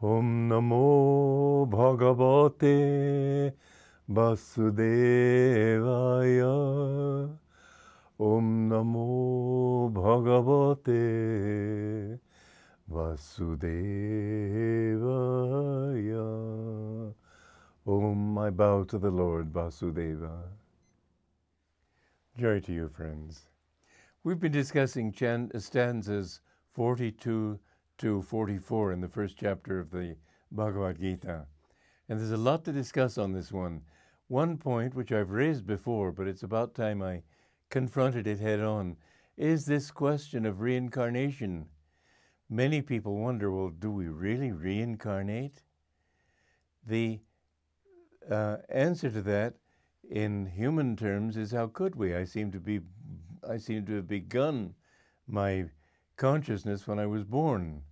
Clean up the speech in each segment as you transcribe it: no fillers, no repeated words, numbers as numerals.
Om Namo Bhagavate Vasudevaya. Om Namo Bhagavate Vasudevaya. Om, I bow to the Lord Vasudeva. Joy to you, friends. We've been discussing stanzas 42 to 44 in the first chapter of the Bhagavad Gita. And there's a lot to discuss on this one. One point, which I've raised before, but it's about time I confronted it head on, is this question of reincarnation. Many people wonder, well, do we really reincarnate? The answer to that in human terms is, how could we? I seem to have begun my consciousness when I was born.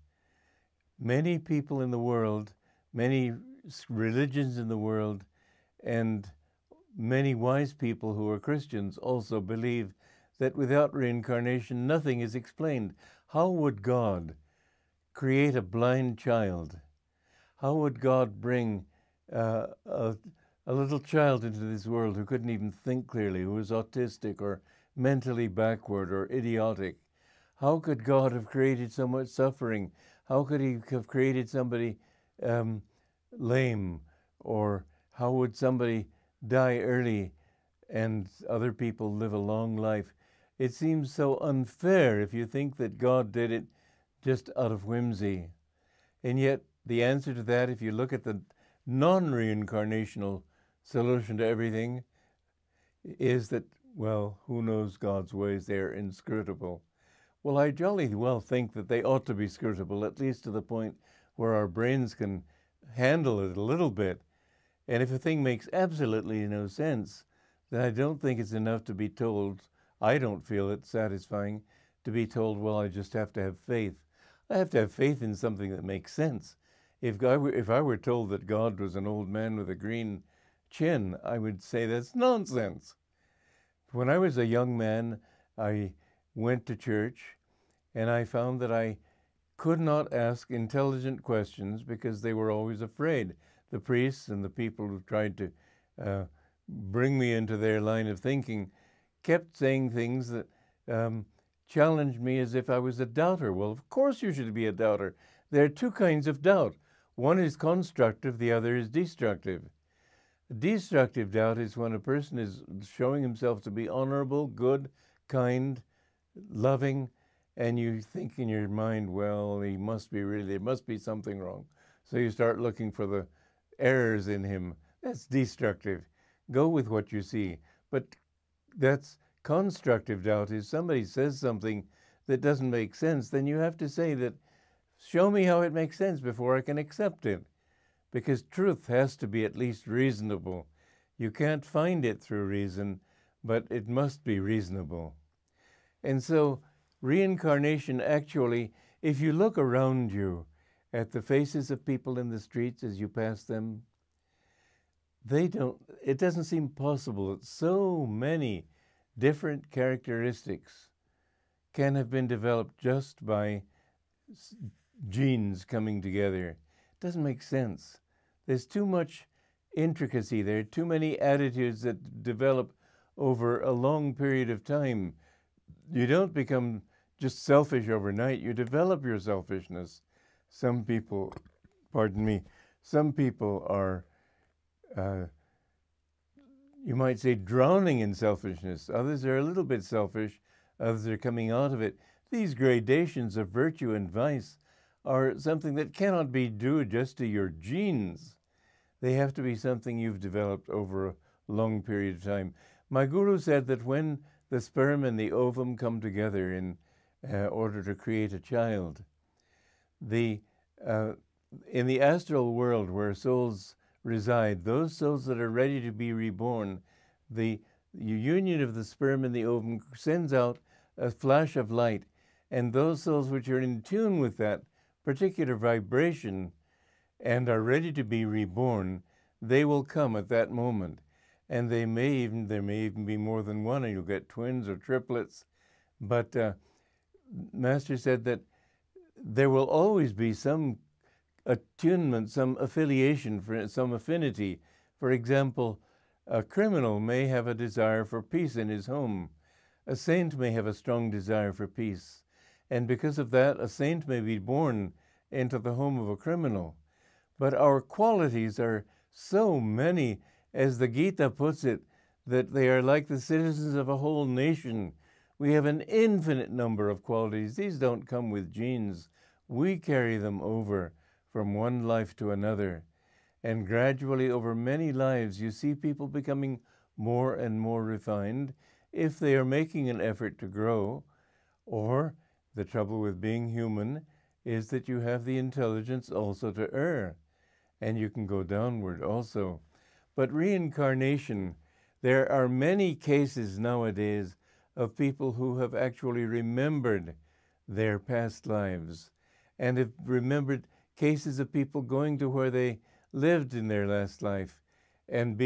Many people in the world, many religions in the world, and many wise people who are Christians also believe that without reincarnation, nothing is explained. How would God create a blind child? How would God bring a little child into this world who couldn't even think clearly, who was autistic or mentally backward or idiotic? How could God have created so much suffering? How could he have created somebody lame? Or how would somebody die early and other people live a long life? It seems so unfair if you think that God did it just out of whimsy. And yet the answer to that, if you look at the non-reincarnational solution to everything, is that, well, who knows God's ways? They're inscrutable. Well, I jolly well think that they ought to be scrutable, at least to the point where our brains can handle it a little bit. And if a thing makes absolutely no sense, then I don't think it's enough to be told, I don't feel it satisfying to be told, well, I just have to have faith. I have to have faith in something that makes sense. If I were told that God was an old man with a green chin, I would say that's nonsense. When I was a young man, I went to church, and I found that I could not ask intelligent questions because they were always afraid. The priests and the people who tried to bring me into their line of thinking kept saying things that challenged me as if I was a doubter. Well, of course you should be a doubter. There are two kinds of doubt. One is constructive, the other is destructive. Destructive doubt is when a person is showing himself to be honorable, good, kind, loving, and you think in your mind, well, there must be something wrong. So you start looking for the errors in him. That's destructive. Go with what you see. But that's constructive doubt. If somebody says something that doesn't make sense, then you have to say that, show me how it makes sense before I can accept it. Because truth has to be at least reasonable. You can't find it through reason, but it must be reasonable. And so reincarnation actually, if you look around you at the faces of people in the streets as you pass them, it doesn't seem possible that so many different characteristics can have been developed just by genes coming together. It doesn't make sense. There's too much intricacy. There are too many attitudes that develop over a long period of time. You don't become just selfish overnight. You develop your selfishness. Some people are, you might say, drowning in selfishness. Others are a little bit selfish. Others are coming out of it. These gradations of virtue and vice are something that cannot be due just to your genes. They have to be something you've developed over a long period of time. My guru said that when the sperm and the ovum come together in order to create a child, in the astral world where souls reside, those souls that are ready to be reborn, the union of the sperm and the ovum sends out a flash of light, and those souls which are in tune with that particular vibration and are ready to be reborn, they will come at that moment. And there may even be more than one, and you'll get twins or triplets. But Master said that there will always be some attunement, some affiliation, some affinity. For example, a criminal may have a desire for peace in his home. A saint may have a strong desire for peace. And because of that, a saint may be born into the home of a criminal. But our qualities are so many, as the Gita puts it, that they are like the citizens of a whole nation. We have an infinite number of qualities. These don't come with genes. We carry them over from one life to another. And gradually, over many lives, you see people becoming more and more refined if they are making an effort to grow. Or the trouble with being human is that you have the intelligence also to err, and you can go downward also. But reincarnation, there are many cases nowadays of people who have actually remembered their past lives and have remembered cases of people going to where they lived in their last life and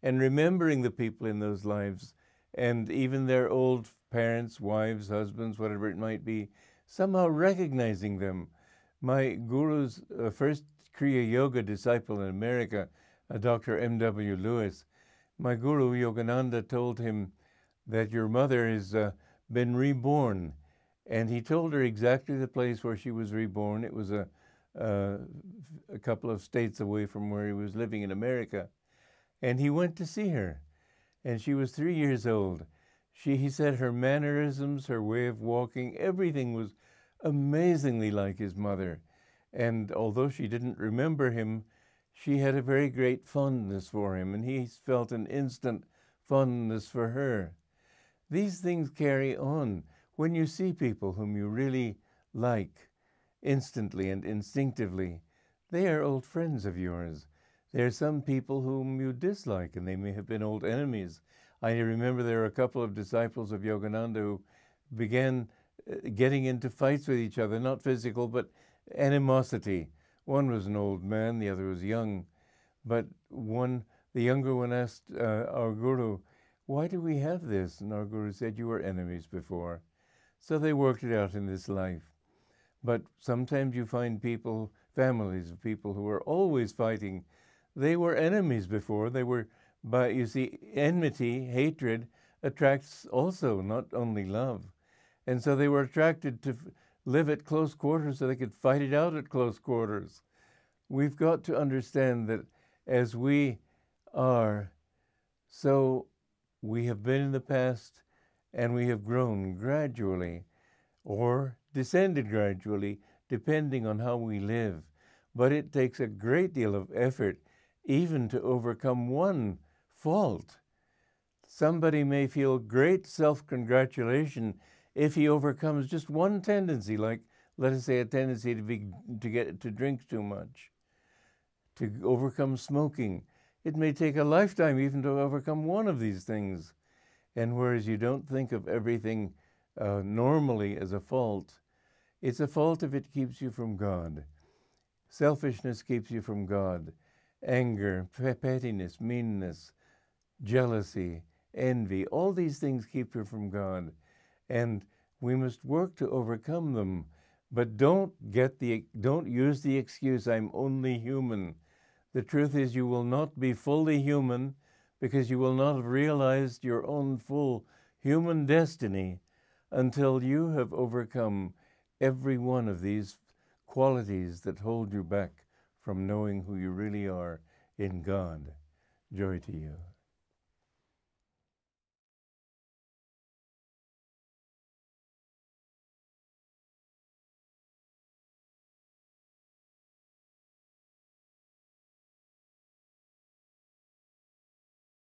remembering the people in those lives, and even their old parents, wives, husbands, whatever it might be, somehow recognizing them. My guru's first Kriya Yoga disciple in America, Dr. M.W. Lewis, my guru Yogananda told him that your mother has been reborn. And he told her exactly the place where she was reborn. It was a couple of states away from where he was living in America. And he went to see her. And she was 3 years old. He said her mannerisms, her way of walking, everything was amazingly like his mother. And although she didn't remember him, she had a very great fondness for him, and he felt an instant fondness for her. These things carry on. When you see people whom you really like instantly and instinctively, they are old friends of yours. There are some people whom you dislike, and they may have been old enemies. I remember there were a couple of disciples of Yogananda who began getting into fights with each other, not physical, but animosity. One was an old man, the other was young. But the younger one asked our guru, "Why do we have this?" And our guru said, "You were enemies before." So they worked it out in this life. But sometimes you find people, families of people who are always fighting. They were enemies before. But you see, enmity, hatred, attracts also, not only love. And so they were attracted to live at close quarters so they could fight it out at close quarters. We've got to understand that as we are, so we have been in the past, and we have grown gradually or descended gradually, depending on how we live. But it takes a great deal of effort even to overcome one fault. Somebody may feel great self-congratulation if he overcomes just one tendency, like, let us say, a tendency to drink too much, to overcome smoking. It may take a lifetime even to overcome one of these things. And whereas you don't think of everything normally as a fault, it's a fault if it keeps you from God. Selfishness keeps you from God. Anger, pettiness, meanness, jealousy, envy, all these things keep you from God. And we must work to overcome them. But don't use the excuse, "I'm only human." The truth is you will not be fully human because you will not have realized your own full human destiny until you have overcome every one of these qualities that hold you back from knowing who you really are in God. Joy to you.